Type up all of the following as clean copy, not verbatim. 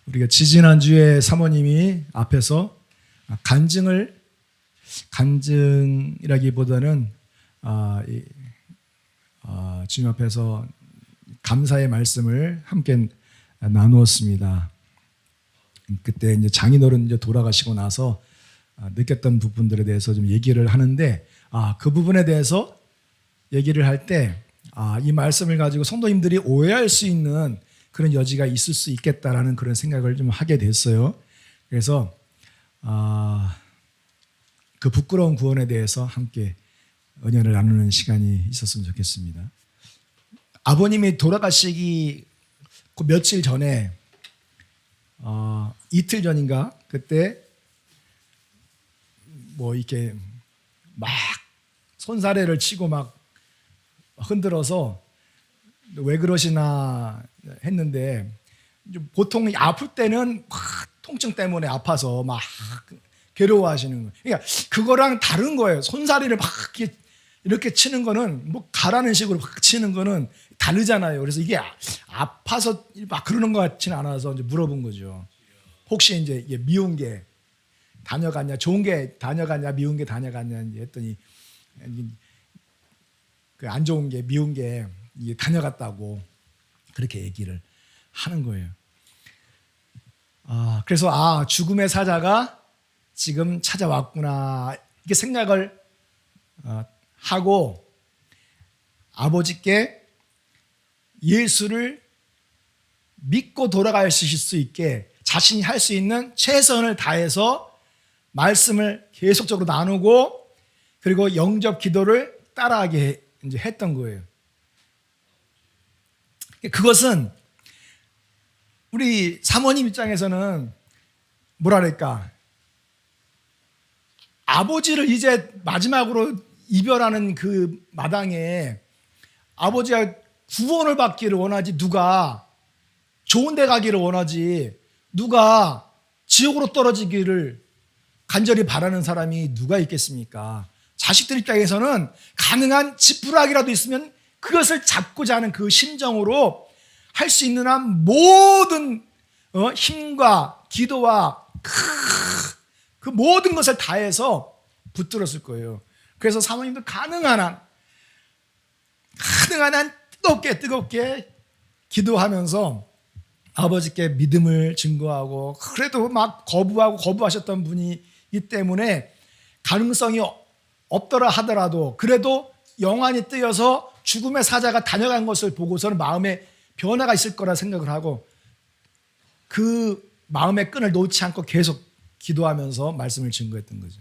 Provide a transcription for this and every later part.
우리가 지지난주에 사모님이 앞에서 간증이라기보다는 주님 앞에서 감사의 말씀을 함께 나누었습니다. 그때 이제 장인어른 이제 돌아가시고 나서 느꼈던 부분들에 대해서 좀 얘기를 하는데, 그 부분에 대해서 얘기를 할 때, 이 말씀을 가지고 성도님들이 오해할 수 있는 그런 여지가 있을 수 있겠다라는 그런 생각을 좀 하게 됐어요. 그래서 그 부끄러운 구원에 대해서 함께 은혜를 나누는 시간이 있었으면 좋겠습니다. 아버님이 돌아가시기 그 며칠 전에, 이틀 전인가 그때 뭐 이렇게 막 손사래를 치고 막 흔들어서 왜 그러시나 했는데, 보통 아플 때는 막 통증 때문에 아파서 막 괴로워하시는 거예요. 그러니까 그거랑 다른 거예요. 손사래를 막 이렇게 치는 거는, 뭐 가라는 식으로 막 치는 거는 다르잖아요. 그래서 이게 아파서 막 그러는 것 같지는 않아서 이제 물어본 거죠. 혹시 이제 미운 게 다녀갔냐, 좋은 게 다녀갔냐, 미운 게 다녀갔냐 했더니 그 안 좋은 게, 미운 게 다녀갔다고 그렇게 얘기를 하는 거예요. 그래서 죽음의 사자가 지금 찾아왔구나 이렇게 생각을 하고 아버지께 예수를 믿고 돌아가실 수 있게 자신이 할 수 있는 최선을 다해서 말씀을 계속적으로 나누고, 그리고 영접 기도를 따라하게 이제 했던 거예요. 그것은 우리 사모님 입장에서는 뭐랄까, 아버지를 이제 마지막으로 이별하는 그 마당에 아버지가 구원을 받기를 원하지, 누가 좋은 데 가기를 원하지, 누가 지옥으로 떨어지기를 간절히 바라는 사람이 누가 있겠습니까? 자식들 입장에서는 가능한 지푸라기라도 있으면 그것을 잡고자 하는 그 심정으로 할 수 있는 한 모든 힘과 기도와 그 모든 것을 다해서 붙들었을 거예요. 그래서 사모님도 가능한 한 뜨겁게 기도하면서 아버지께 믿음을 증거하고, 그래도 막 거부하셨던 분이기 때문에 가능성이 없더라 하더라도 그래도 영안이 뜨여서 죽음의 사자가 다녀간 것을 보고서는 마음에 변화가 있을 거라 생각을 하고, 그 마음의 끈을 놓지 않고 계속 기도하면서 말씀을 증거했던 거죠.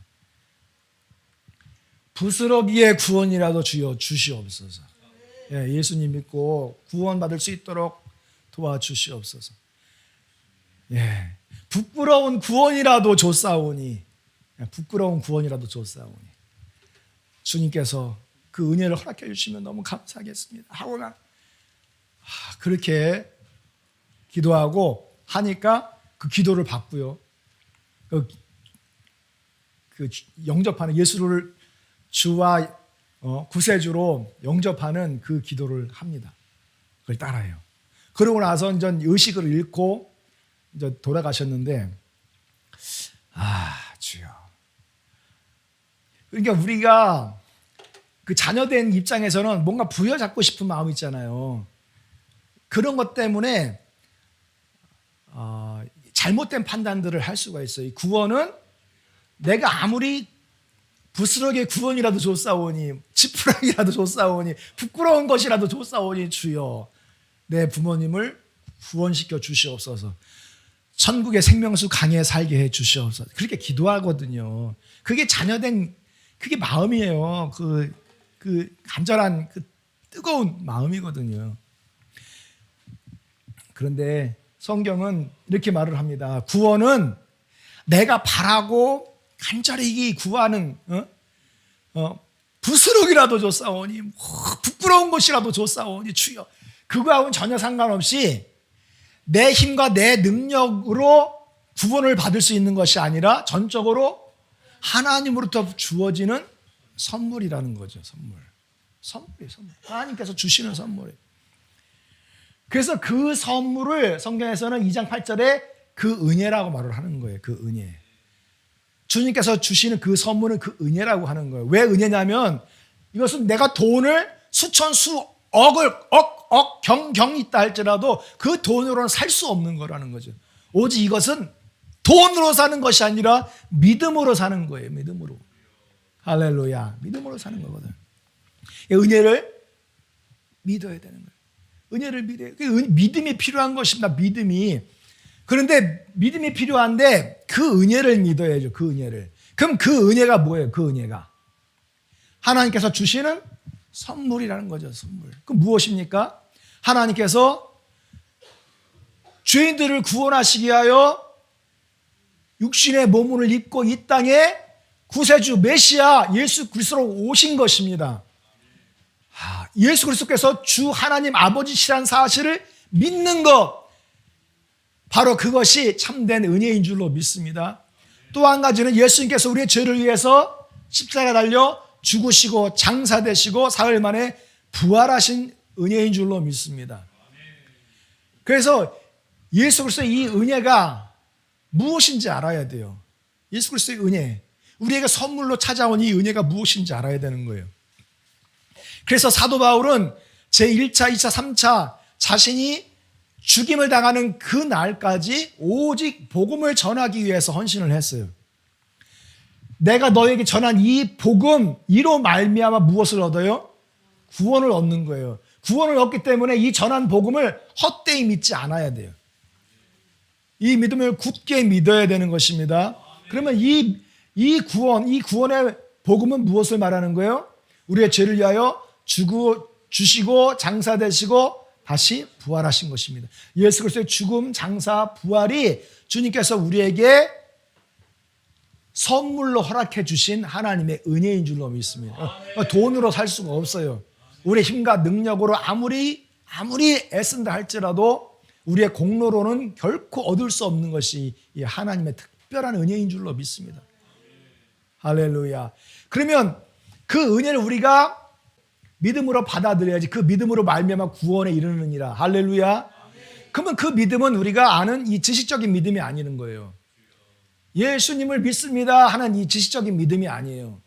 부스러기의 구원이라도 주여 주시옵소서. 예수님 믿고 구원받을 수 있도록 도와주시옵소서. 부끄러운 구원이라도 줬사오니, 부끄러운 구원이라도 줬사오니 주님께서 그 은혜를 허락해 주시면 너무 감사하겠습니다 하고나 그렇게 기도하고 하니까 그 기도를 받고요. 그 영접하는, 예수를 주와 구세주로 영접하는 그 기도를 합니다. 그걸 따라해요. 그러고 나서 이제 의식을 잃고 이제 돌아가셨는데, 주여. 그러니까 우리가 그 자녀된 입장에서는 뭔가 부여잡고 싶은 마음이 있잖아요. 그런 것 때문에 잘못된 판단들을 할 수가 있어요. 구원은 내가 아무리 부스러기의 구원이라도 줬사오니, 지푸라기라도 줬사오니, 부끄러운 것이라도 줬사오니 주여 내 부모님을 구원시켜 주시옵소서, 천국의 생명수 강에 살게 해 주시옵소서, 그렇게 기도하거든요. 그게 자녀된 그게 마음이에요. 그 간절한 그 뜨거운 마음이거든요. 그런데 성경은 이렇게 말을 합니다. 구원은 내가 바라고 간절히 구하는 부스러기라도 줬사오니, 부끄러운 것이라도 줬사오니 주여, 그거하고는 전혀 상관없이 내 힘과 내 능력으로 구원을 받을 수 있는 것이 아니라 전적으로 하나님으로부터 주어지는 선물이라는 거죠. 선물이에요. 하나님께서 주시는 선물이에요. 그래서 그 선물을 성경에서는 2장 8절에 그 은혜라고 말을 하는 거예요. 그 은혜. 주님께서 주시는 그 선물은 그 은혜라고 하는 거예요. 왜 은혜냐면 이것은 내가 돈을 수천 수억을 경 있다 할지라도 그 돈으로는 살 수 없는 거라는 거죠. 오직 이것은 돈으로 사는 것이 아니라 믿음으로 사는 거예요. 믿음으로. 할렐루야. 믿음으로 사는 거거든. 은혜를 믿어야 되는 거예요. 은혜를 믿어야 돼요. 믿음이 필요한 것입니다. 믿음이. 그런데 믿음이 필요한데 그 은혜를 믿어야죠. 그 은혜를. 그럼 그 은혜가 뭐예요? 그 은혜가 하나님께서 주시는 선물이라는 거죠. 선물. 그럼 무엇입니까? 하나님께서 죄인들을 구원하시기 위하여 육신의 몸을 입고 이 땅에 구세주 메시아 예수 그리스도로 오신 것입니다. 예수 그리스도께서 주 하나님 아버지시라는 사실을 믿는 것, 바로 그것이 참된 은혜인 줄로 믿습니다. 또 한 가지는 예수님께서 우리의 죄를 위해서 십자가에 달려 죽으시고 장사되시고 사흘 만에 부활하신 은혜인 줄로 믿습니다. 그래서 예수 그리스도의 이 은혜가 무엇인지 알아야 돼요. 예수 그리스도의 은혜, 우리에게 선물로 찾아온 이 은혜가 무엇인지 알아야 되는 거예요. 그래서 사도 바울은 제1차, 2차, 3차 자신이 죽임을 당하는 그 날까지 오직 복음을 전하기 위해서 헌신을 했어요. 내가 너에게 전한 이 복음, 이로 말미암아 무엇을 얻어요? 구원을 얻는 거예요. 구원을 얻기 때문에 이 전한 복음을 헛되이 믿지 않아야 돼요. 이 믿음을 굳게 믿어야 되는 것입니다. 그러면 이 구원의 복음은 무엇을 말하는 거예요? 우리의 죄를 위하여 주시고 장사되시고 다시 부활하신 것입니다. 예수 그리스도의 죽음, 장사, 부활이 주님께서 우리에게 선물로 허락해 주신 하나님의 은혜인 줄로 믿습니다. 돈으로 살 수가 없어요. 우리의 힘과 능력으로 아무리 애쓴다 할지라도 우리의 공로로는 결코 얻을 수 없는 것이 이 하나님의 특별한 은혜인 줄로 믿습니다. 할렐루야. 그러면 그 은혜를 우리가 믿음으로 받아들여야지. 그 믿음으로 말미암아 구원에 이르느니라. 할렐루야. 그러면 그 믿음은 우리가 아는 이 지식적인 믿음이 아니는 거예요. 예수님을 믿습니다 하는 이 지식적인 믿음이 아니에요.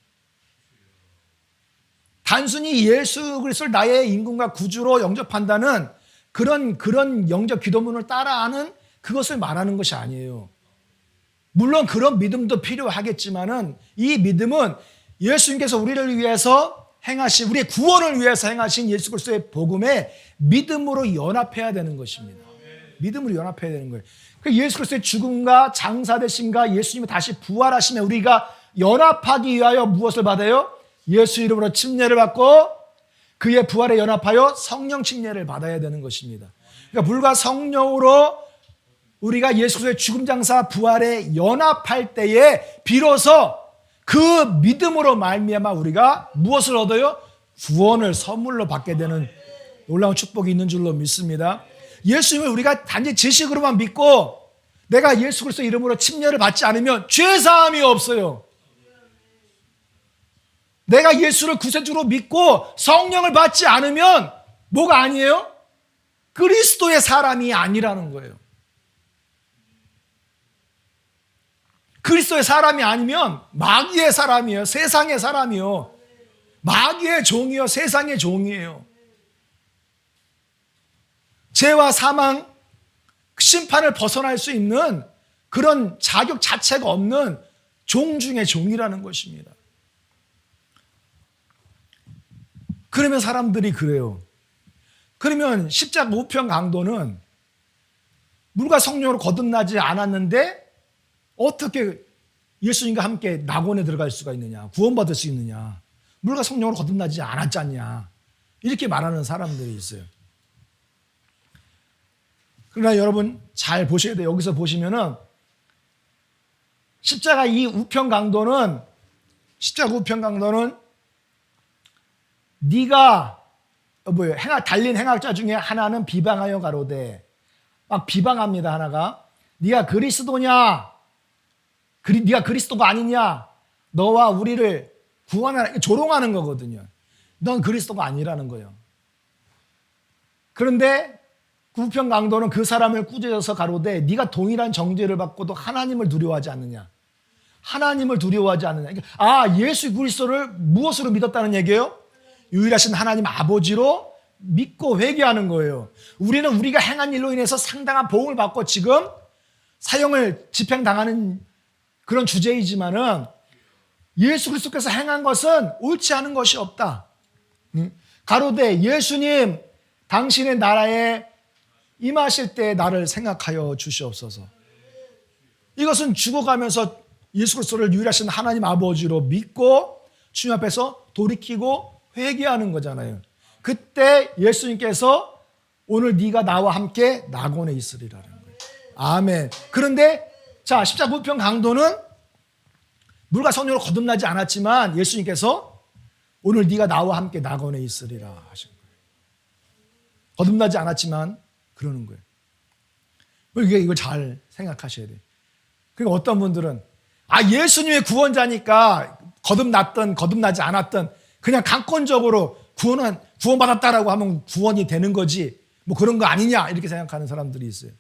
단순히 예수 그리스도를 나의 임금과 구주로 영접한다는 그런 영접 기도문을 따라하는 그것을 말하는 것이 아니에요. 물론 그런 믿음도 필요하겠지만은 이 믿음은 예수님께서 우리를 위해서 행하신, 우리의 구원을 위해서 행하신 예수 그리스도의 복음에 믿음으로 연합해야 되는 것입니다. 믿음으로 연합해야 되는 거예요. 예수 그리스도의 죽음과 장사되심과 예수님이 다시 부활하시면 우리가 연합하기 위하여 무엇을 받아요? 예수 이름으로 침례를 받고 그의 부활에 연합하여 성령 침례를 받아야 되는 것입니다. 그러니까 물과 성령으로 우리가 예수 그리스도의 죽음, 장사, 부활에 연합할 때에 비로소 그 믿음으로 말미암아 우리가 무엇을 얻어요? 구원을 선물로 받게 되는 놀라운 축복이 있는 줄로 믿습니다. 예수님을 우리가 단지 지식으로만 믿고 내가 예수 그리스도 이름으로 침례를 받지 않으면 죄사함이 없어요. 내가 예수를 구세주로 믿고 성령을 받지 않으면 뭐가 아니에요? 그리스도의 사람이 아니라는 거예요. 그리스도의 사람이 아니면 마귀의 사람이에요. 세상의 사람이요. 마귀의 종이요. 세상의 종이에요. 죄와 사망, 심판을 벗어날 수 있는 그런 자격 자체가 없는 종 중의 종이라는 것입니다. 그러면 사람들이 그래요. 그러면 십자가 우편 강도는 물과 성령으로 거듭나지 않았는데 어떻게 예수님과 함께 낙원에 들어갈 수가 있느냐, 구원받을 수 있느냐, 물과 성령으로 거듭나지 않았지 않냐, 이렇게 말하는 사람들이 있어요. 그러나 여러분 잘 보셔야 돼요. 여기서 보시면은 십자가 우편 강도는 네가 달린 행악자 중에 하나는 비방하여 가로되, 막 비방합니다. 하나가 네가 그리스도냐, 네가 그리스도가 아니냐, 너와 우리를 구원하라, 조롱하는 거거든요. 넌 그리스도가 아니라는 거예요. 그런데 그 우편 강도는 그 사람을 꾸짖어서 가로되 네가 동일한 정죄를 받고도 하나님을 두려워하지 않느냐. 하나님을 두려워하지 않느냐. 아, 예수 그리스도를 무엇으로 믿었다는 얘기예요? 유일하신 하나님 아버지로 믿고 회개하는 거예요. 우리는 우리가 행한 일로 인해서 상당한 보응을 받고 지금 사형을 집행당하는 그런 주제이지만은 예수 그리스도께서 행한 것은 옳지 않은 것이 없다. 가로되 예수님 당신의 나라에 임하실 때 나를 생각하여 주시옵소서. 이것은 죽어가면서 예수 그리스도를 유일하신 하나님 아버지로 믿고 주님 앞에서 돌이키고 회개하는 거잖아요. 그때 예수님께서 오늘 네가 나와 함께 낙원에 있으리라는 거예요. 아멘. 그런데 자, 십자가 우편 강도는 물과 성령으로 거듭나지 않았지만 예수님께서 오늘 네가 나와 함께 낙원에 있으리라 하신 거예요. 거듭나지 않았지만 그러는 거예요. 이걸 잘 생각하셔야 돼요. 그러니까 어떤 분들은 예수님의 구원자니까 거듭났든 거듭나지 않았든 그냥 강권적으로 구원받았다라고 하면 구원이 되는 거지 뭐 그런 거 아니냐 이렇게 생각하는 사람들이 있어요.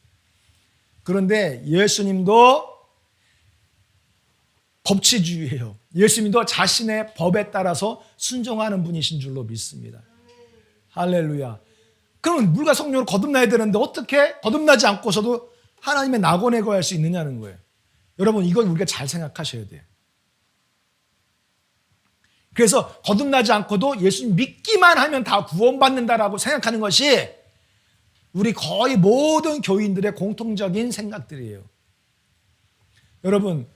그런데 예수님도 법치주의예요. 예수님도 자신의 법에 따라서 순종하는 분이신 줄로 믿습니다. 할렐루야. 그러면 물과 성령으로 거듭나야 되는데 어떻게 거듭나지 않고서도 하나님의 낙원에 거할 수 있느냐는 거예요. 여러분 이건 우리가 잘 생각하셔야 돼요. 그래서 거듭나지 않고도 예수님 믿기만 하면 다 구원받는다라고 생각하는 것이 우리 거의 모든 교인들의 공통적인 생각들이에요. 여러분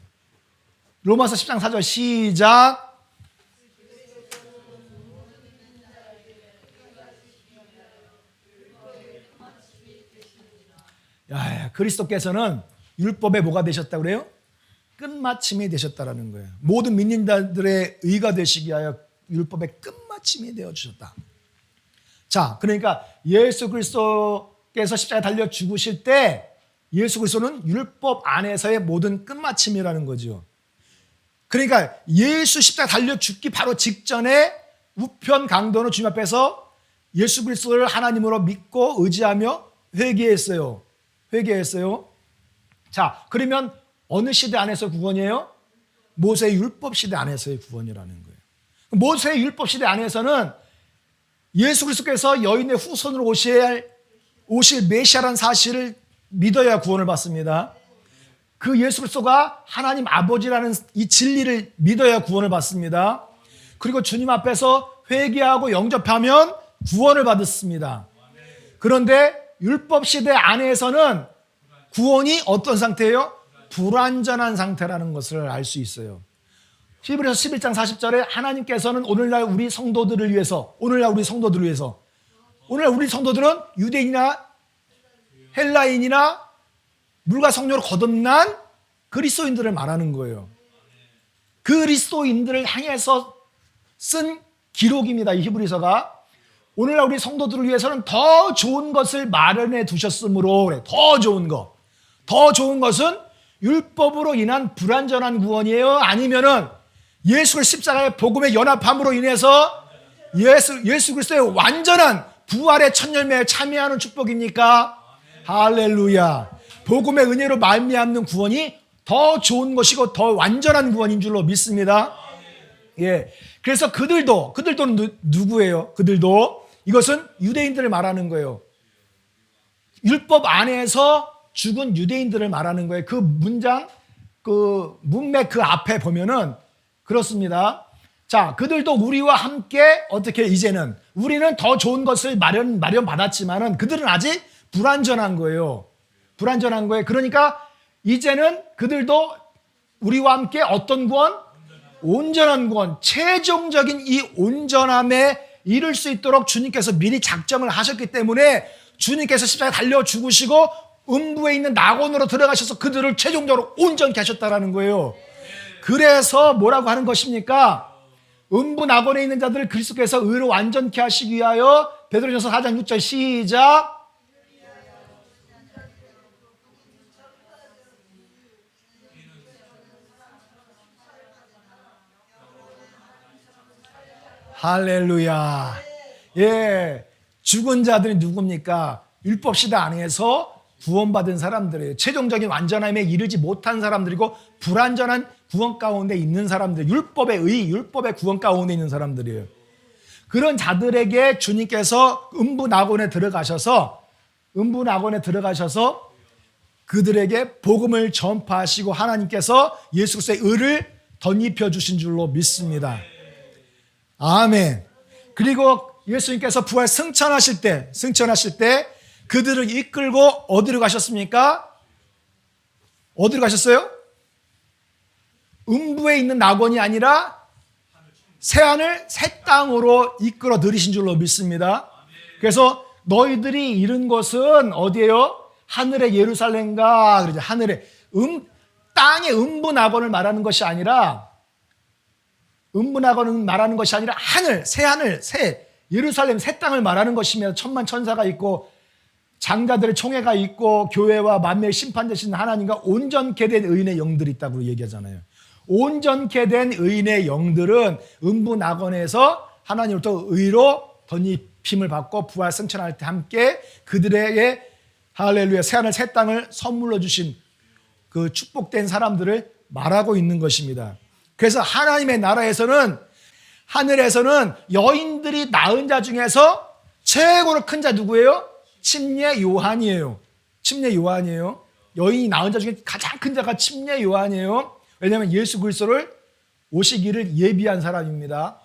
로마서 10장 4절 시작. 그리스도께서는 율법의 뭐가 되셨다고 그래요? 끝마침이 되셨다라는 거예요. 모든 믿는 자들의 의가 되시기 위하여 율법의 끝마침이 되어주셨다. 자, 그러니까 예수 그리스도께서 십자가에 달려 죽으실 때 예수 그리스도는 율법 안에서의 모든 끝마침이라는 거죠. 그러니까 예수 십자가 달려 죽기 바로 직전에 우편 강도는 주님 앞에서 예수 그리스도를 하나님으로 믿고 의지하며 회개했어요. 자, 그러면 어느 시대 안에서 구원이에요? 모세의 율법 시대 안에서의 구원이라는 거예요. 모세의 율법 시대 안에서는 예수 그리스도께서 여인의 후손으로 오실 메시아라는 사실을 믿어야 구원을 받습니다. 그 예수 그리스도가 하나님 아버지라는 이 진리를 믿어야 구원을 받습니다. 그리고 주님 앞에서 회개하고 영접하면 구원을 받았습니다. 그런데 율법 시대 안에서는 구원이 어떤 상태예요? 불완전한 상태라는 것을 알 수 있어요. 히브리서 11장 40절에 하나님께서는 오늘날 우리 성도들을 위해서 오늘날 우리 성도들은 유대인이나 헬라인이나 물과 성령으로 거듭난 그리스도인들을 말하는 거예요. 그리스도인들을 향해서 쓴 기록입니다. 이 히브리서가. 오늘날 우리 성도들을 위해서는 더 좋은 것을 마련해 두셨으므로 더 좋은 것은 율법으로 인한 불완전한 구원이에요? 아니면은 예수를 십자가의 복음의 연합함으로 인해서 예수 그리스도의 완전한 부활의 첫 열매에 참여하는 축복입니까? 할렐루야. 복음의 은혜로 말미암는 구원이 더 좋은 것이고 더 완전한 구원인 줄로 믿습니다. 예. 그래서 그들도는 누구예요? 그들도 이것은 유대인들을 말하는 거예요. 율법 안에서 죽은 유대인들을 말하는 거예요. 그 문장, 그 문맥 그 앞에 보면은 그렇습니다. 자, 그들도 우리와 함께 어떻게 이제는 우리는 더 좋은 것을 마련 받았지만은 그들은 아직 불완전한 거예요. 그러니까 이제는 그들도 우리와 함께 어떤 구원? 온전한 구원, 최종적인 이 온전함에 이룰 수 있도록 주님께서 미리 작정을 하셨기 때문에 주님께서 십자가에 달려 죽으시고 음부에 있는 낙원으로 들어가셔서 그들을 최종적으로 온전케 하셨다라는 거예요. 그래서 뭐라고 하는 것입니까? 음부 낙원에 있는 자들을 그리스도께서 의로 완전케 하시기 위하여 베드로전서 4장 6절 시작. 할렐루야. 예, 죽은 자들이 누굽니까? 율법 시대 안에서 구원받은 사람들이에요. 최종적인 완전함에 이르지 못한 사람들이고 불완전한 구원 가운데 있는 사람들, 율법의 의, 율법의 구원 가운데 있는 사람들이에요. 그런 자들에게 주님께서 음부낙원에 들어가셔서 그들에게 복음을 전파하시고 하나님께서 예수 그리스도의 의를 덧입혀 주신 줄로 믿습니다. 아멘. 그리고 예수님께서 부활 승천하실 때 그들을 이끌고 어디로 가셨습니까? 어디로 가셨어요? 음부에 있는 낙원이 아니라 새하늘 새 땅으로 이끌어 들이신 줄로 믿습니다. 그래서 너희들이 이룬 것은 어디예요? 하늘의 예루살렘과 그러죠. 하늘의 땅의 음부 낙원을 말하는 것이 아니라 하늘, 새 예루살렘 새 땅을 말하는 것이며 천만 천사가 있고 장자들의 총회가 있고 교회와 만민의 심판 되신 하나님과 온전케 된 의인의 영들이 있다고 얘기하잖아요. 온전케 된 의인의 영들은 음부 낙원에서 하나님으로부터 의로 덧입힘을 받고 부활 승천할 때 함께 그들에게 할렐루야 새하늘 새 땅을 선물로 주신 그 축복된 사람들을 말하고 있는 것입니다. 그래서 하나님의 나라에서는 하늘에서는 여인들이 낳은 자 중에서 최고로 큰 자 누구예요? 침례 요한이에요. 여인이 낳은 자 중에 가장 큰 자가 침례 요한이에요. 왜냐하면 예수 그리스도를 오시기를 예비한 사람입니다.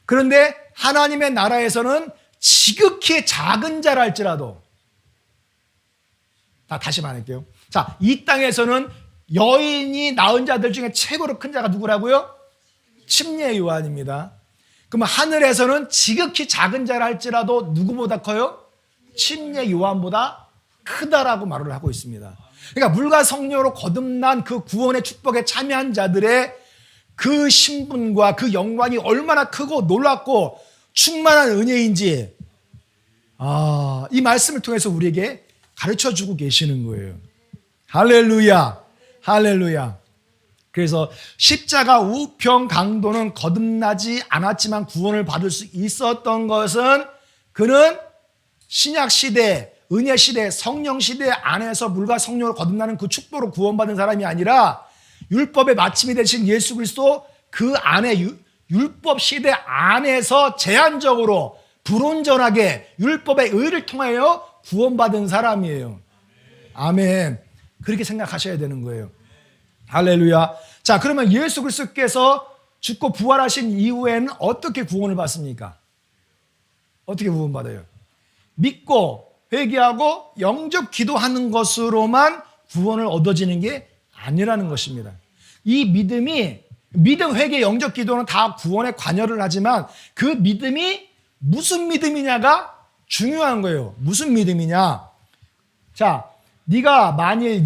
그런데 하나님의 나라에서는 지극히 작은 자라 할지라도 다시 말할게요. 자, 이 땅에서는 여인이 낳은 자들 중에 최고로 큰 자가 누구라고요? 침례 요한입니다. 그러면 하늘에서는 지극히 작은 자라 할지라도 누구보다 커요? 침례 요한보다 크다라고 말을 하고 있습니다. 그러니까 물과 성령으로 거듭난 그 구원의 축복에 참여한 자들의 그 신분과 그 영광이 얼마나 크고 놀랍고 충만한 은혜인지 이 말씀을 통해서 우리에게 가르쳐주고 계시는 거예요. 할렐루야. 그래서 십자가 우편 강도는 거듭나지 않았지만 구원을 받을 수 있었던 것은 그는 신약시대, 은혜시대, 성령시대 안에서 물과 성령으로 거듭나는 그 축복으로 구원받은 사람이 아니라 율법의 마침이 되신 예수 그리스도 그 안에 율법시대 안에서 제한적으로 불온전하게 율법의 의를 통하여 구원받은 사람이에요. 아멘. 그렇게 생각하셔야 되는 거예요. 할렐루야. 자, 그러면 예수 그리스도께서 죽고 부활하신 이후에는 어떻게 구원을 받습니까? 어떻게 구원받아요? 믿고 회개하고 영접 기도하는 것으로만 구원을 얻어지는 게 아니라는 것입니다. 이 믿음, 회개, 영접 기도는 다 구원에 관여를 하지만 그 믿음이 무슨 믿음이냐가 중요한 거예요. 무슨 믿음이냐? 자, 네가 만일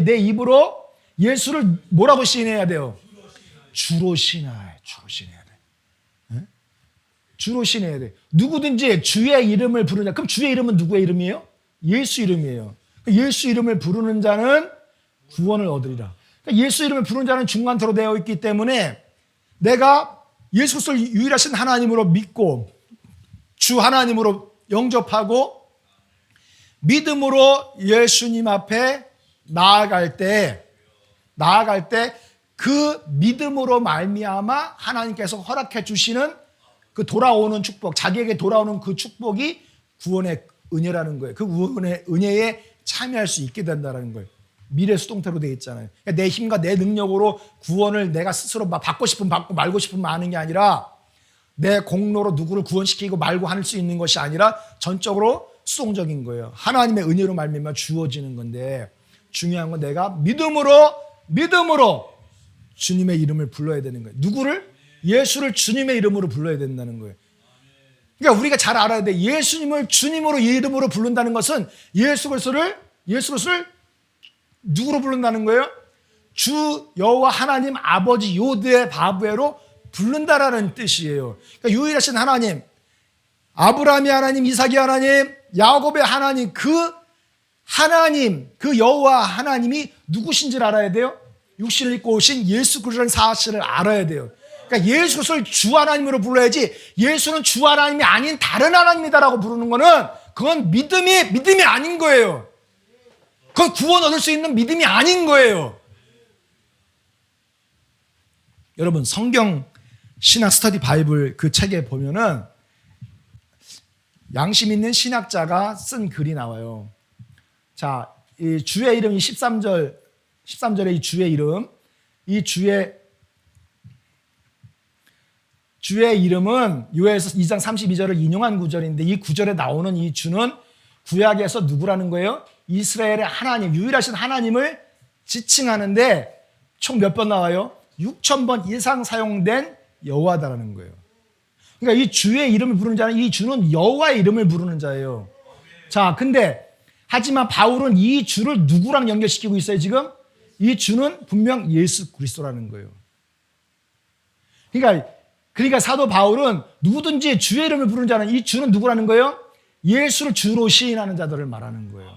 내 입으로 예수를 뭐라고 시인해야 돼요? 주로 시인해야 돼. 주로 시인해야 돼. 누구든지 주의 이름을 부르냐. 그럼 주의 이름은 누구의 이름이에요? 예수 이름이에요. 예수 이름을 부르는 자는 구원을 얻으리라. 예수 이름을 부르는 자는 중간토로 되어 있기 때문에 내가 예수 그리스도를 유일하신 하나님으로 믿고 주 하나님으로 영접하고 믿음으로 예수님 앞에 나아갈 때 그 믿음으로 말미암아 하나님께서 허락해 주시는 그 돌아오는 축복, 자기에게 돌아오는 그 축복이 구원의 은혜라는 거예요. 그 구원의 은혜에 참여할 수 있게 된다는 거예요. 미래 수동태로 되어 있잖아요. 그러니까 내 힘과 내 능력으로 구원을 내가 스스로 막 받고 싶으면 받고 말고 싶으면 마는 게 아니라 내 공로로 누구를 구원시키고 말고 할 수 있는 것이 아니라 전적으로 수동적인 거예요. 하나님의 은혜로 말미암아 주어지는 건데 중요한 건 내가 믿음으로 주님의 이름을 불러야 되는 거예요. 누구를? 예수를 주님의 이름으로 불러야 된다는 거예요. 그러니까 우리가 잘 알아야 돼. 예수님을 주님으로 이름으로 부른다는 것은 예수 그리스도를 누구로 부른다는 거예요? 주 여호와 하나님 아버지 요드의 바브에로 부른다라는 뜻이에요. 그러니까 유일하신 하나님, 아브라함의 하나님, 이삭의 하나님, 야곱의 하나님, 그 여호와 하나님이 누구신지를 알아야 돼요. 육신을 입고 오신 예수 그리스도라는 사실을 알아야 돼요. 그러니까 예수 그리스도를 주 하나님으로 불러야지 예수는 주 하나님이 아닌 다른 하나님이다라고 부르는 거는 그건 믿음이 아닌 거예요. 그건 구원 얻을 수 있는 믿음이 아닌 거예요. 여러분 성경 신학 스터디 바이블 그 책에 보면은 양심 있는 신학자가 쓴 글이 나와요. 자, 이 주의 이름이 13절에 이 주의 이름, 이 주의 이름은 요엘서 2장 32절을 인용한 구절인데 이 구절에 나오는 이 주는 구약에서 누구라는 거예요? 이스라엘의 하나님, 유일하신 하나님을 지칭하는데 총 몇 번 나와요? 6,000번 이상 사용된 여호와다라는 거예요. 그러니까 이 주의 이름을 부르는 자는 이 주는 여호와의 이름을 부르는 자예요. 자, 근데 하지만 바울은 이 주를 누구랑 연결시키고 있어요, 지금? 이 주는 분명 예수 그리스도라는 거예요. 그러니까 사도 바울은 누구든지 주의 이름을 부르는 자는 이 주는 누구라는 거예요? 예수를 주로 시인하는 자들을 말하는 거예요.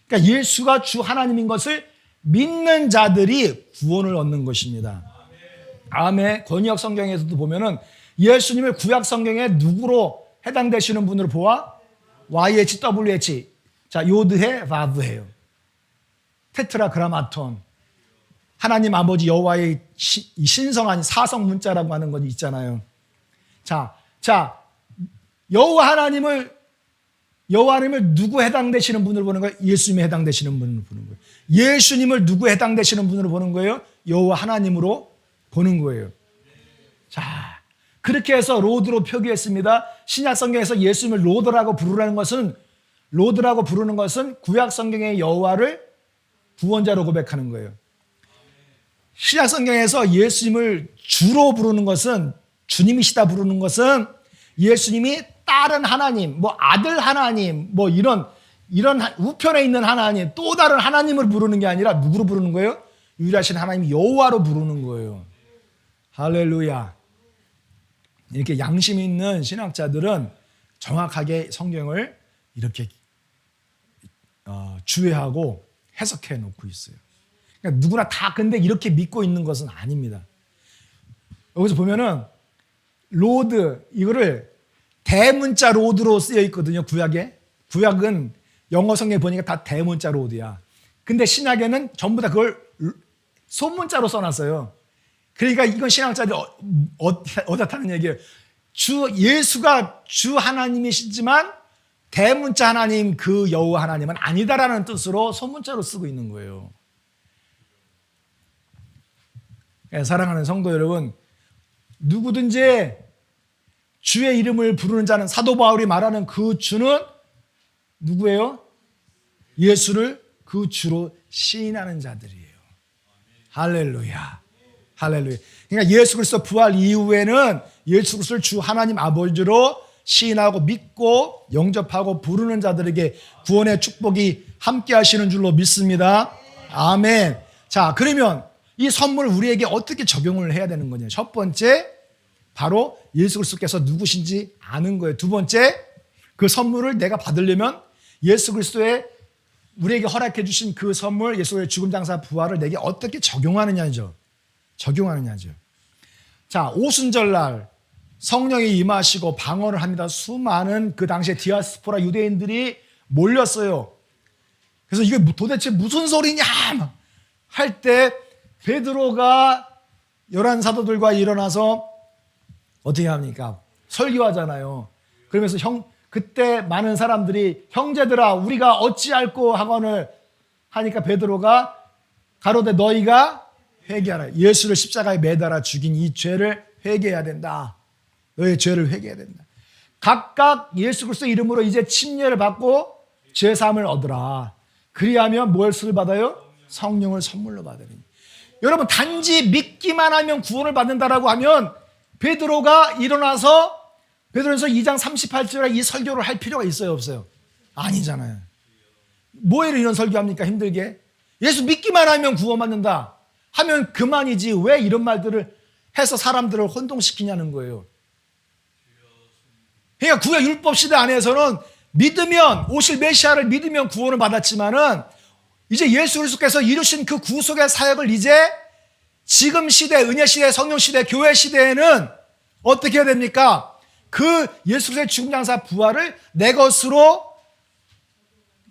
그러니까 예수가 주 하나님인 것을 믿는 자들이 구원을 얻는 것입니다. 아멘. 권역 성경에서도 보면은 예수님을 구약 성경에 누구로 해당되시는 분으로 보아? YHWH. 자, 요드해, 바브해요. 테트라그라마톤. 하나님 아버지 여호와의 신성한 사성 문자라고 하는 것 있잖아요. 자, 여호와 하나님을 누구 해당되시는 분으로 보는 거예요? 예수님에 해당되시는 분으로 보는 거예요. 예수님을 누구 해당되시는 분으로 보는 거예요? 여호와 하나님으로 보는 거예요. 자, 그렇게 해서 로드로 표기했습니다. 신약 성경에서 예수님을 로드라고 부르는 것은 구약 성경의 여호와를 구원자로 고백하는 거예요. 신약 성경에서 예수님을 주로 부르는 것은 주님이시다 부르는 것은 예수님이 다른 하나님, 아들 하나님, 이런 우편에 있는 하나님, 또 다른 하나님을 부르는 게 아니라 누구로 부르는 거예요? 유일하신 하나님 여호와로 부르는 거예요. 할렐루야. 이렇게 양심 있는 신학자들은 정확하게 성경을 이렇게 주의하고 해석해 놓고 있어요. 그러니까 누구나 다 근데 이렇게 믿고 있는 것은 아닙니다. 여기서 보면은 로드 이거를 대문자 로드로 쓰여 있거든요. 구약은 영어 성경에 보니까 다 대문자 로드야. 근데 신약에는 전부 다 그걸 소문자로 써놨어요. 그러니까 이건 신학자들이 어떻다는 얘기예요. 예수가 주 하나님이시지만 대문자 하나님 그 여호와 하나님은 아니다라는 뜻으로 소문자로 쓰고 있는 거예요. 사랑하는 성도 여러분, 누구든지 주의 이름을 부르는 자는 사도 바울이 말하는 그 주는 누구예요? 예수를 그 주로 시인하는 자들이에요. 할렐루야. 할렐루야. 그러니까 예수 그리스도 부활 이후에는 예수 그리스도를 주 하나님 아버지로 시인하고 믿고 영접하고 부르는 자들에게 구원의 축복이 함께 하시는 줄로 믿습니다. 아멘. 자, 그러면 이 선물을 우리에게 어떻게 적용을 해야 되는 거냐? 첫 번째, 바로 예수 그리스도께서 누구신지 아는 거예요. 두 번째, 그 선물을 내가 받으려면 예수 그리스도의 우리에게 허락해 주신 그 선물, 예수의 죽음, 장사, 부활을 내게 어떻게 적용하느냐죠. 자, 오순절날 성령이 임하시고 방언을 합니다. 수많은 그 당시에 디아스포라 유대인들이 몰렸어요. 그래서 이게 도대체 무슨 소리냐 할 때 베드로가 11 사도들과 일어나서 어떻게 합니까? 설교하잖아요. 그러면서 그때 많은 사람들이 형제들아 우리가 어찌할꼬 하거늘 하니까 베드로가 가로되 너희가 회개하라. 예수를 십자가에 매달아 죽인 이 죄를 회개해야 된다. 너의 죄를 회개해야 된다. 각각 예수 그리스도 이름으로 이제 침례를 받고 죄사함을 얻으라. 그리하면 무엇을 받아요? 성령을 선물로 받으니. 여러분 단지 믿기만 하면 구원을 받는다라고 하면 베드로가 일어나서 베드로전서 2장 38절에 이 설교를 할 필요가 있어요, 없어요? 아니잖아요. 뭐예요 이런 설교합니까? 힘들게. 예수 믿기만 하면 구원받는다 하면 그만이지 왜 이런 말들을 해서 사람들을 혼동시키냐는 거예요. 그러니까 구약 율법 시대 안에서는 믿으면 오실 메시아를 믿으면 구원을 받았지만은 이제 예수 그리스도께서 이루신 그 구속의 사역을 이제 지금 시대, 은혜 시대, 성령 시대, 교회 시대에는 어떻게 해야 됩니까? 그 예수 그리스도의 죽음, 장사, 부활을 내 것으로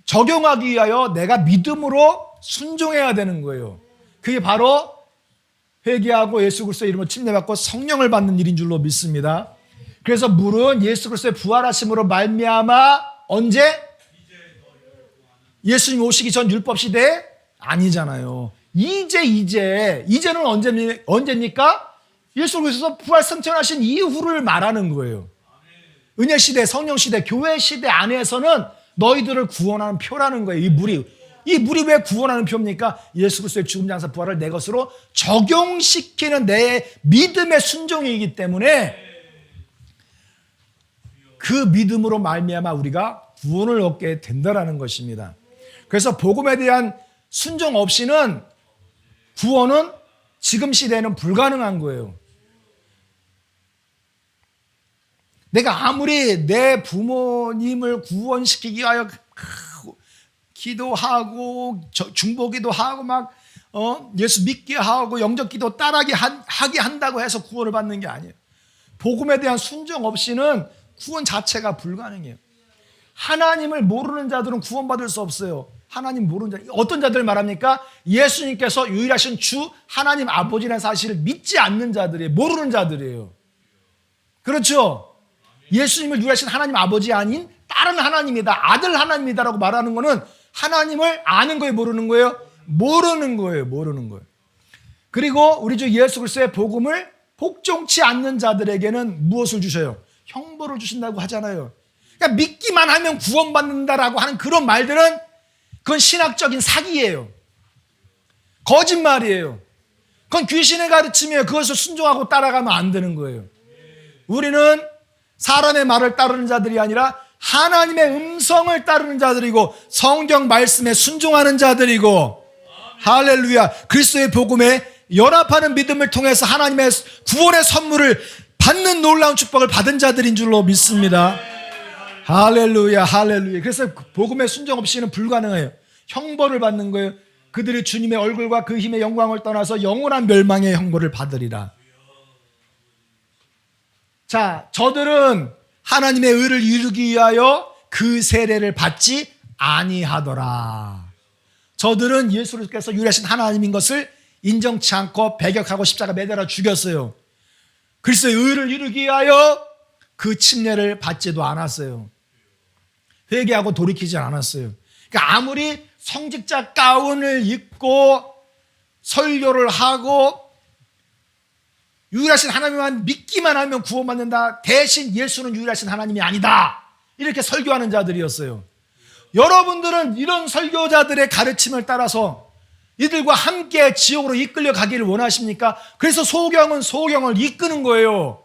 적용하기 위하여 내가 믿음으로 순종해야 되는 거예요. 그게 바로 회개하고 예수 그리스도의 이름으로 침례받고 성령을 받는 일인 줄로 믿습니다. 그래서 물은 예수 그리스도의 부활하심으로 말미암아 언제? 예수님 오시기 전 율법 시대에? 아니잖아요. 이제는 언제입니까? 예수 그리스도 부활 승천하신 이후를 말하는 거예요. 은혜 시대, 성령 시대, 교회 시대 안에서는 너희들을 구원하는 표라는 거예요. 이 물이 왜 구원하는 표입니까? 예수 그리스도의 죽음, 장사, 부활을 내 것으로 적용시키는 내 믿음의 순종이기 때문에 그 믿음으로 말미암아 우리가 구원을 얻게 된다라는 것입니다. 그래서 복음에 대한 순종 없이는 구원은 지금 시대에는 불가능한 거예요. 내가 아무리 내 부모님을 구원시키기 위하여 기도하고 중보기도 하고 막 예수 믿게 하고 영접기도 따라하게 하게 한다고 해서 구원을 받는 게 아니에요. 복음에 대한 순종 없이는 구원 자체가 불가능해요. 하나님을 모르는 자들은 구원받을 수 없어요. 하나님 모르는 자, 어떤 자들 말합니까? 예수님께서 유일하신 주 하나님 아버지라는 사실을 믿지 않는 자들이에요. 모르는 자들이에요. 그렇죠? 예수님을 유일하신 하나님 아버지 아닌 다른 하나님이다, 아들 하나님이다라고 말하는 거는 하나님을 아는 거예요, 모르는 거예요? 모르는 거예요. 그리고 우리 주 예수 그리스도의 복음을 복종치 않는 자들에게는 무엇을 주셔요? 형벌을 주신다고 하잖아요. 그러니까 믿기만 하면 구원받는다라고 하는 그런 말들은 그건 신학적인 사기예요. 거짓말이에요. 그건 귀신의 가르침이에요. 그것을 순종하고 따라가면 안 되는 거예요. 우리는 사람의 말을 따르는 자들이 아니라 하나님의 음성을 따르는 자들이고 성경 말씀에 순종하는 자들이고, 할렐루야, 그리스도의 복음에 연합하는 믿음을 통해서 하나님의 구원의 선물을 받는 놀라운 축복을 받은 자들인 줄로 믿습니다. 할렐루야. 그래서 복음의 순종 없이는 불가능해요. 형벌을 받는 거예요. 그들이 주님의 얼굴과 그 힘의 영광을 떠나서 영원한 멸망의 형벌을 받으리라. 자, 저들은 하나님의 의를 이루기 위하여 그 세례를 받지 아니하더라. 저들은 예수께서 유일하신 하나님인 것을 인정치 않고 배격하고 십자가 매달아 죽였어요. 그리스도의 의를 이루기 위하여 그 침례를 받지도 않았어요. 회개하고 돌이키지 않았어요. 그러니까 아무리 성직자 가운을 입고 설교를 하고 유일하신 하나님만 믿기만 하면 구원받는다, 대신 예수는 유일하신 하나님이 아니다, 이렇게 설교하는 자들이었어요. 여러분들은 이런 설교자들의 가르침을 따라서 이들과 함께 지옥으로 이끌려 가기를 원하십니까? 그래서 소경은 소경을 이끄는 거예요.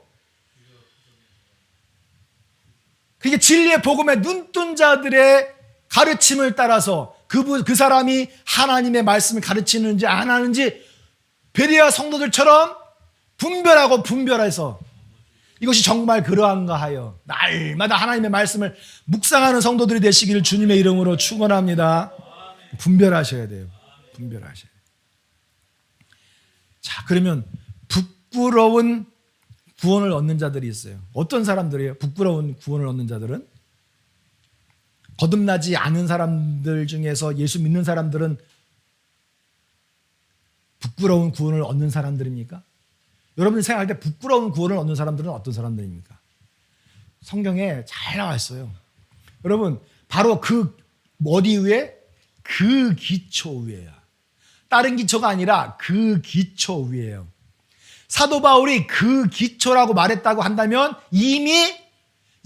그게 진리의 복음에 눈뜬 자들의 가르침을 따라서 그 사람이 하나님의 말씀을 가르치는지 안 하는지 베레아 성도들처럼 분별해서 이것이 정말 그러한가 하여 날마다 하나님의 말씀을 묵상하는 성도들이 되시기를 주님의 이름으로 축원합니다. 분별하셔야 돼요. 자, 그러면 부끄러운 구원을 얻는 자들이 있어요. 어떤 사람들이에요? 부끄러운 구원을 얻는 자들은 거듭나지 않은 사람들 중에서 예수 믿는 사람들은 부끄러운 구원을 얻는 사람들입니까? 여러분이 생각할 때 부끄러운 구원을 얻는 사람들은 어떤 사람들입니까? 성경에 잘 나와 있어요. 여러분, 바로 그 어디 위에? 그 기초 위에요. 다른 기초가 아니라 그 기초 위에요. 사도 바울이 그 기초라고 말했다고 한다면 이미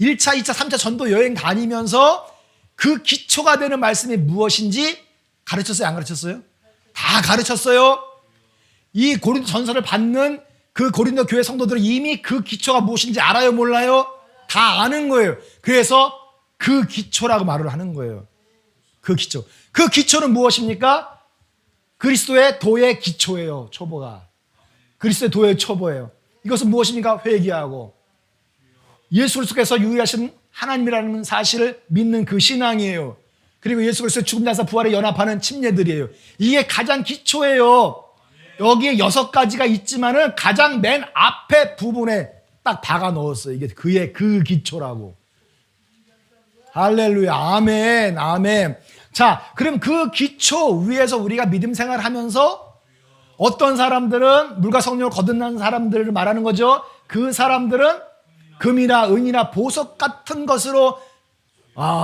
1차, 2차, 3차 전도 여행 다니면서 그 기초가 되는 말씀이 무엇인지 가르쳤어요? 안 가르쳤어요? 다 가르쳤어요. 이 고린도 전서를 받는 그 고린도 교회 성도들은 이미 그 기초가 무엇인지 알아요? 몰라요? 다 아는 거예요. 그래서 그 기초라고 말을 하는 거예요. 그 기초. 그 기초는 무엇입니까? 그리스도의 도의 기초예요. 초보가. 그리스도의 도의 초보예요. 이것은 무엇입니까? 회개하고 예수 그리스도께서 유일하신 하나님이라는 사실을 믿는 그 신앙이에요. 그리고 예수 그리스도의 죽음, 장사, 부활에 연합하는 침례들이에요. 이게 가장 기초예요. 여기에 6가지가 있지만은 가장 맨 앞에 부분에 딱 박아 넣었어요. 이게 그의 그 기초라고. 할렐루야. 아멘. 아멘. 자, 그럼 그 기초 위에서 우리가 믿음 생활을 하면서 어떤 사람들은 물과 성령을 거듭난 사람들을 말하는 거죠. 그 사람들은 금이나 은이나 보석 같은 것으로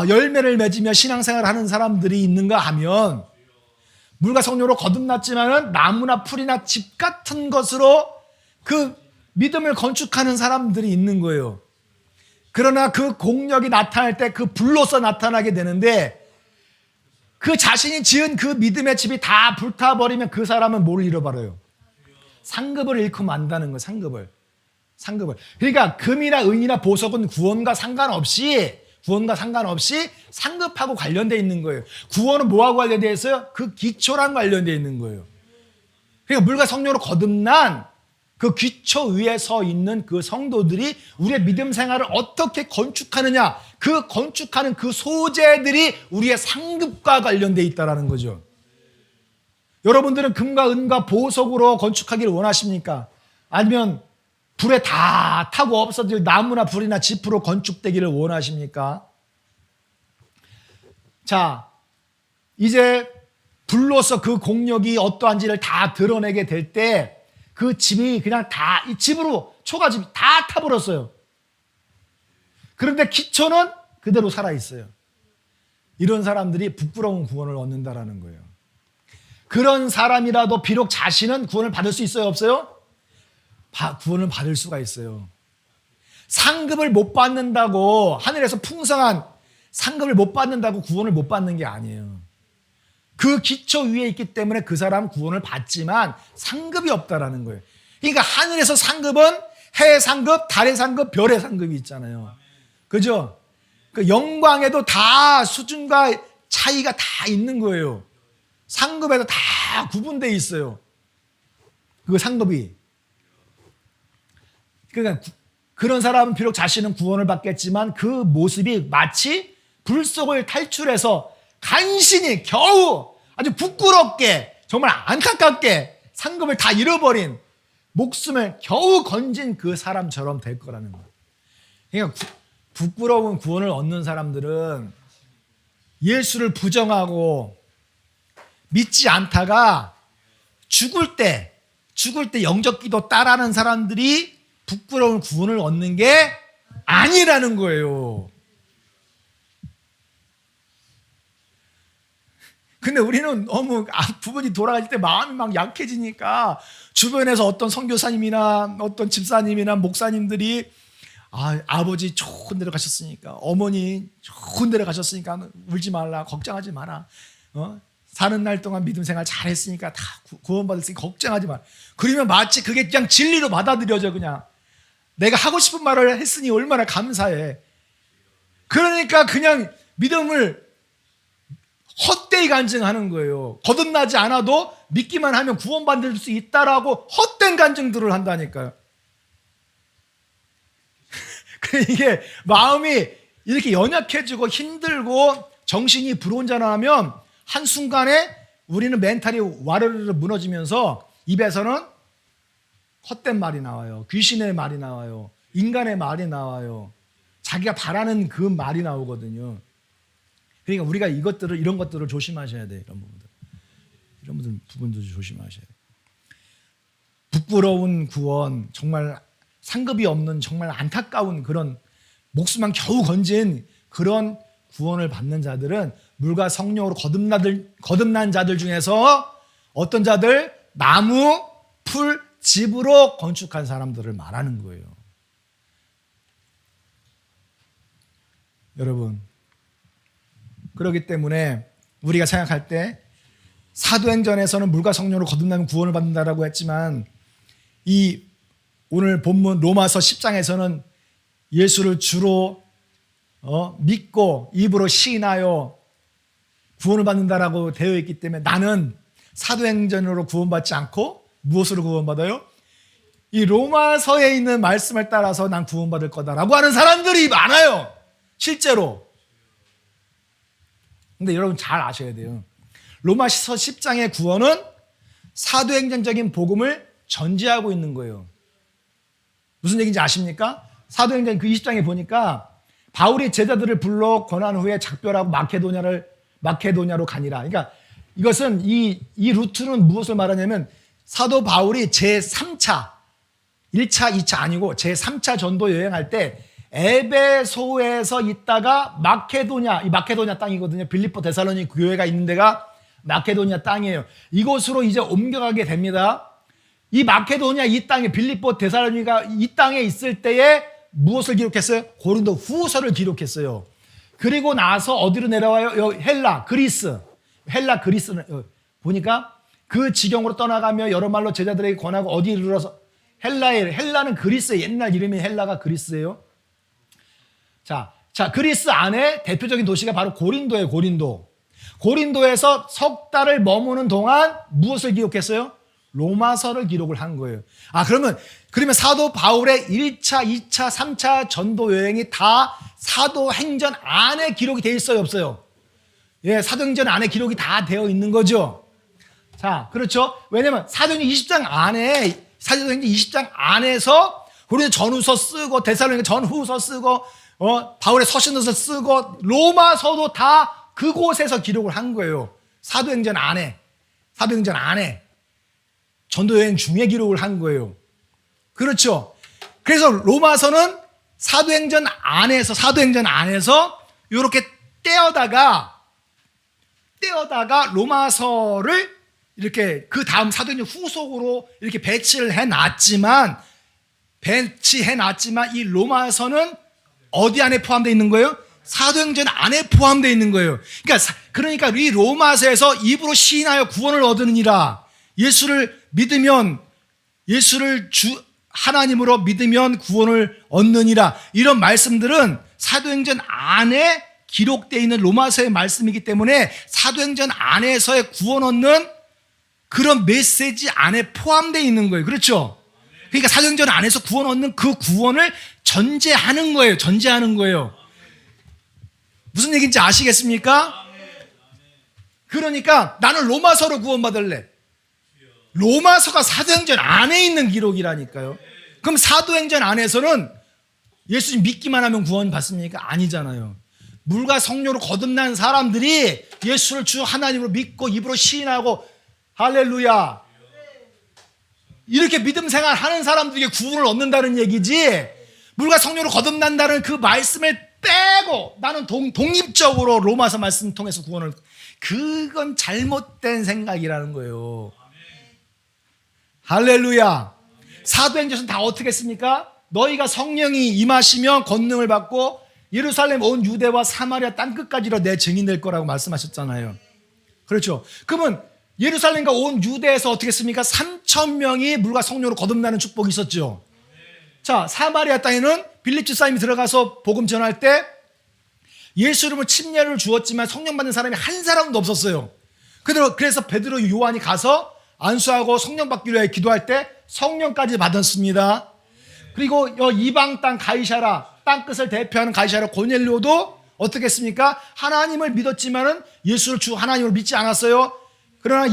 열매를 맺으며 신앙생활을 하는 사람들이 있는가 하면, 물과 성령으로 거듭났지만은 나무나 풀이나 집 같은 것으로 그 믿음을 건축하는 사람들이 있는 거예요. 그러나 그 공력이 나타날 때 그 불로서 나타나게 되는데, 그 자신이 지은 그 믿음의 집이 다 불타버리면 그 사람은 뭘 잃어버려요? 상급을 잃고 만다는 거예요. 상급을. 그러니까 금이나 은이나 보석은 구원과 상관없이 상급하고 관련되어 있는 거예요. 구원은 뭐하고 관련되어 있어요? 그 기초랑 관련되어 있는 거예요. 그러니까 물과 성령으로 거듭난 그 기초 위에 서 있는 그 성도들이 우리의 믿음 생활을 어떻게 건축하느냐, 그 건축하는 그 소재들이 우리의 상급과 관련되어 있다는 거죠. 여러분들은 금과 은과 보석으로 건축하기를 원하십니까? 아니면 불에 다 타고 없어질 나무나 불이나 짚으로 건축되기를 원하십니까? 자, 이제 불로서 그 공력이 어떠한지를 다 드러내게 될 때 그 집이 그냥 다 이 집으로 초가집이 다 타버렸어요. 그런데 기초는 그대로 살아있어요. 이런 사람들이 부끄러운 구원을 얻는다라는 거예요. 그런 사람이라도 비록 자신은 구원을 받을 수 있어요, 없어요? 구원을 받을 수가 있어요. 상급을 못 받는다고, 하늘에서 풍성한 상급을 못 받는다고 구원을 못 받는 게 아니에요. 그 기초 위에 있기 때문에 그 사람은 구원을 받지만 상급이 없다라는 거예요. 그러니까 하늘에서 상급은 해의 상급, 달의 상급, 별의 상급이 있잖아요. 그죠? 그 영광에도 다 수준과 차이가 다 있는 거예요. 상급에도 다 구분되어 있어요. 그 상급이. 그러니까 그런 사람은 비록 자신은 구원을 받겠지만 그 모습이 마치 불 속을 탈출해서 간신히 겨우 아주 부끄럽게 정말 안타깝게 상급을 다 잃어버린, 목숨을 겨우 건진 그 사람처럼 될 거라는 거예요. 그러니까 부끄러운 구원을 얻는 사람들은 예수를 부정하고 믿지 않다가 죽을 때 영적 기도 따라하는 사람들이 부끄러운 구원을 얻는 게 아니라는 거예요. 근데 우리는 너무 부모님 돌아가실 때 마음이 막 약해지니까 주변에서 어떤 선교사님이나 어떤 집사님이나 목사님들이 아버지 좋은 데로 가셨으니까, 어머니 좋은 데로 가셨으니까 울지 말라, 걱정하지 마라, 사는 날 동안 믿음 생활 잘했으니까 다 구원받았으니까 걱정하지 마라. 그러면 마치 그게 그냥 진리로 받아들여져. 그냥 내가 하고 싶은 말을 했으니 얼마나 감사해. 그러니까 그냥 믿음을 헛되이 간증하는 거예요. 거듭나지 않아도 믿기만 하면 구원받을 수 있다라고 헛된 간증들을 한다니까요. 이게 마음이 이렇게 연약해지고 힘들고 정신이 불온전하면 한순간에 우리는 멘탈이 와르르 무너지면서 입에서는 헛된 말이 나와요. 귀신의 말이 나와요. 인간의 말이 나와요. 자기가 바라는 그 말이 나오거든요. 그러니까 우리가 이런 것들을 조심하셔야 돼요. 이런 부분들 조심하셔야 돼요. 부끄러운 구원, 정말 상급이 없는 정말 안타까운 그런 목숨만 겨우 건진 그런 구원을 받는 자들은 물과 성령으로 거듭난 자들 중에서 어떤 자들? 나무, 풀, 집으로 건축한 사람들을 말하는 거예요. 여러분, 그렇기 때문에 우리가 생각할 때 사도행전에서는 물과 성령으로 거듭나면 구원을 받는다라고 했지만 이 오늘 본문 로마서 10장에서는 예수를 주로 믿고 입으로 시인하여 구원을 받는다라고 되어 있기 때문에 나는 사도행전으로 구원받지 않고 무엇으로 구원받아요? 이 로마서에 있는 말씀을 따라서 난 구원받을 거다라고 하는 사람들이 많아요. 실제로. 근데 여러분 잘 아셔야 돼요. 로마서 10장의 구원은 사도행전적인 복음을 전제하고 있는 거예요. 무슨 얘기인지 아십니까? 사도행전 그 20장에 보니까 바울이 제자들을 불러 권한 후에 작별하고 마케도냐로 가니라. 그러니까 이것은 이 루트는 무엇을 말하냐면 사도 바울이 제3차 1차, 2차 아니고 제3차 전도 여행할 때 에베소에서 있다가 이 마케도냐 땅이거든요. 빌립보 데살로니 교회가 있는 데가 마케도냐 땅이에요. 이곳으로 이제 옮겨가게 됩니다. 이 마케도냐 이 땅에 빌립보 데살로니가 이 땅에 있을 때에 무엇을 기록했어요? 고린도 후서를 기록했어요. 그리고 나서 어디로 내려와요? 헬라, 그리스 보니까 그 지경으로 떠나가며 여러 말로 제자들에게 권하고 어디 이르러서 헬라는 그리스의 옛날 이름이 헬라가 그리스예요. 자, 그리스 안에 대표적인 도시가 바로 고린도예요. 고린도에서 석 달을 머무는 동안 무엇을 기록했어요? 로마서를 기록을 한 거예요. 그러면 사도 바울의 1차, 2차, 3차 전도 여행이 다 사도행전 안에 기록이 돼 있어요, 없어요? 예, 사도행전 안에 기록이 다 되어 있는 거죠. 자, 그렇죠. 왜냐면 사도행전 20장 안에서 고린도 전후서 쓰고 데살로니가 전후서 쓰고 바울의 서신서를 쓰고 로마서도 다 그곳에서 기록을 한 거예요. 사도행전 안에 전도 여행 중에 기록을 한 거예요. 그렇죠. 그래서 로마서는 사도행전 안에서 이렇게 떼어다가 로마서를 이렇게 그 다음 사도행전 후속으로 이렇게 배치를 해놨지만 이 로마서는 어디 안에 포함되어 있는 거예요? 사도행전 안에 포함되어 있는 거예요. 그러니까 이 로마서에서 입으로 시인하여 구원을 얻으느니라. 예수를 하나님으로 믿으면 구원을 얻느니라. 이런 말씀들은 사도행전 안에 기록되어 있는 로마서의 말씀이기 때문에 사도행전 안에서의 구원 얻는 그런 메시지 안에 포함되어 있는 거예요. 그렇죠? 그러니까 사도행전 안에서 구원 얻는 그 구원을 전제하는 거예요. 무슨 얘기인지 아시겠습니까? 그러니까 나는 로마서로 구원받을래. 로마서가 사도행전 안에 있는 기록이라니까요. 그럼 사도행전 안에서는 예수님 믿기만 하면 구원 받습니까? 아니잖아요. 물과 성령으로 거듭난 사람들이 예수를 주 하나님으로 믿고 입으로 시인하고 할렐루야 이렇게 믿음 생활하는 사람들에게 구원을 얻는다는 얘기지, 물과 성령으로 거듭난다는 그 말씀을 빼고 나는 독립적으로 로마서 말씀 통해서 구원을, 그건 잘못된 생각이라는 거예요. 할렐루야. 사도행전은 다 어떻게 했습니까? 너희가 성령이 임하시면 권능을 받고 예루살렘 온 유대와 사마리아 땅끝까지로 내 증인 될 거라고 말씀하셨잖아요. 그렇죠. 그러면 예루살렘과 온 유대에서 어떻게 했습니까? 3,000명이 물과 성령으로 거듭나는 축복이 있었죠. 자, 사마리아 땅에는 빌립 집사님이 들어가서 복음 전할 때 예수 이름으로 침례를 주었지만 성령 받는 사람이 한 사람도 없었어요. 그래서 베드로 요한이 가서 안수하고 성령 받기로 해 기도할 때 성령까지 받았습니다. 그리고 이방 땅 가이사라, 땅끝을 대표하는 가이사라 고넬료도 어떻게 했습니까? 하나님을 믿었지만은 예수를 주 하나님으로 믿지 않았어요. 그러나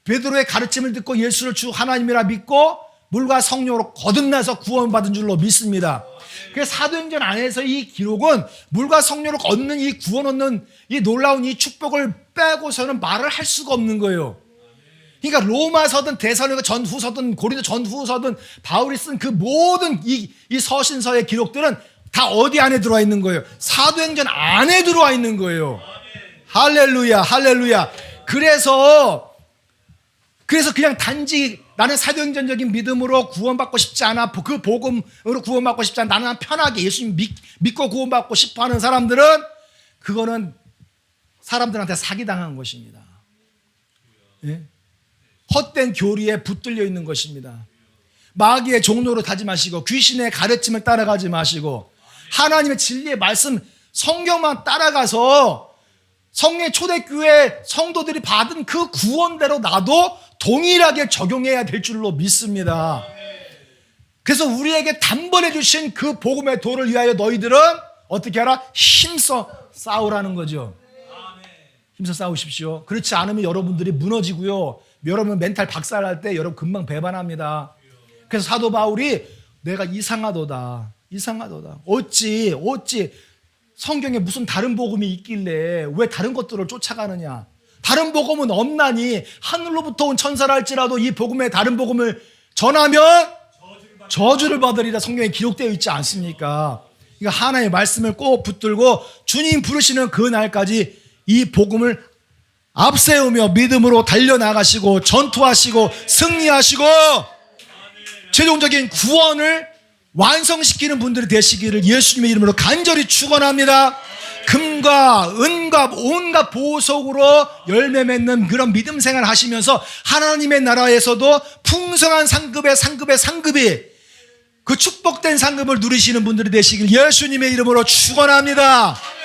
베드로의 가르침을 듣고 예수를 주 하나님이라 믿고 물과 성령으로 거듭나서 구원받은 줄로 믿습니다. 그래서 사도행전 안에서 이 기록은 물과 성령으로 얻는 이 구원 얻는 이 놀라운 이 축복을 빼고서는 말을 할 수가 없는 거예요. 그러니까 로마서든 데살로니가 전후서든 고린도 전후서든 바울이 쓴 그 모든 이 서신서의 기록들은 다 어디 안에 들어와 있는 거예요? 사도행전 안에 들어와 있는 거예요. 할렐루야, 할렐루야. 그래서 그냥 단지 나는 사도행전적인 믿음으로 구원받고 싶지 않아, 그 복음으로 구원받고 싶지 않아, 나는 편하게 예수님 믿고 구원받고 싶어하는 사람들은 그거는 사람들한테 사기당한 것입니다. 예? 헛된 교리에 붙들려 있는 것입니다. 마귀의 종로로 타지 마시고 귀신의 가르침을 따라가지 마시고 하나님의 진리의 말씀 성경만 따라가서 성령 초대교회 성도들이 받은 그 구원대로 나도 동일하게 적용해야 될 줄로 믿습니다. 그래서 우리에게 단번에 주신 그 복음의 도를 위하여 너희들은 어떻게 하라? 힘써 싸우라는 거죠. 힘써 싸우십시오. 그렇지 않으면 여러분들이 무너지고요. 여러분 멘탈 박살날 때 여러분 금방 배반합니다. 그래서 사도 바울이 내가 이상하도다. 어찌 성경에 무슨 다른 복음이 있길래 왜 다른 것들을 쫓아가느냐. 다른 복음은 없나니 하늘로부터 온 천사라 할지라도 이 복음에 다른 복음을 전하면 저주를 받으리라 성경에 기록되어 있지 않습니까? 그러니까 하나의 말씀을 꼭 붙들고 주님 부르시는 그 날까지 이 복음을 앞세우며 믿음으로 달려나가시고 전투하시고 승리하시고 최종적인 구원을 완성시키는 분들이 되시기를 예수님의 이름으로 간절히 축원합니다. 금과 은과 온갖 보석으로 열매 맺는 그런 믿음 생활 하시면서 하나님의 나라에서도 풍성한 상급이 그 축복된 상급을 누리시는 분들이 되시길 예수님의 이름으로 축원합니다.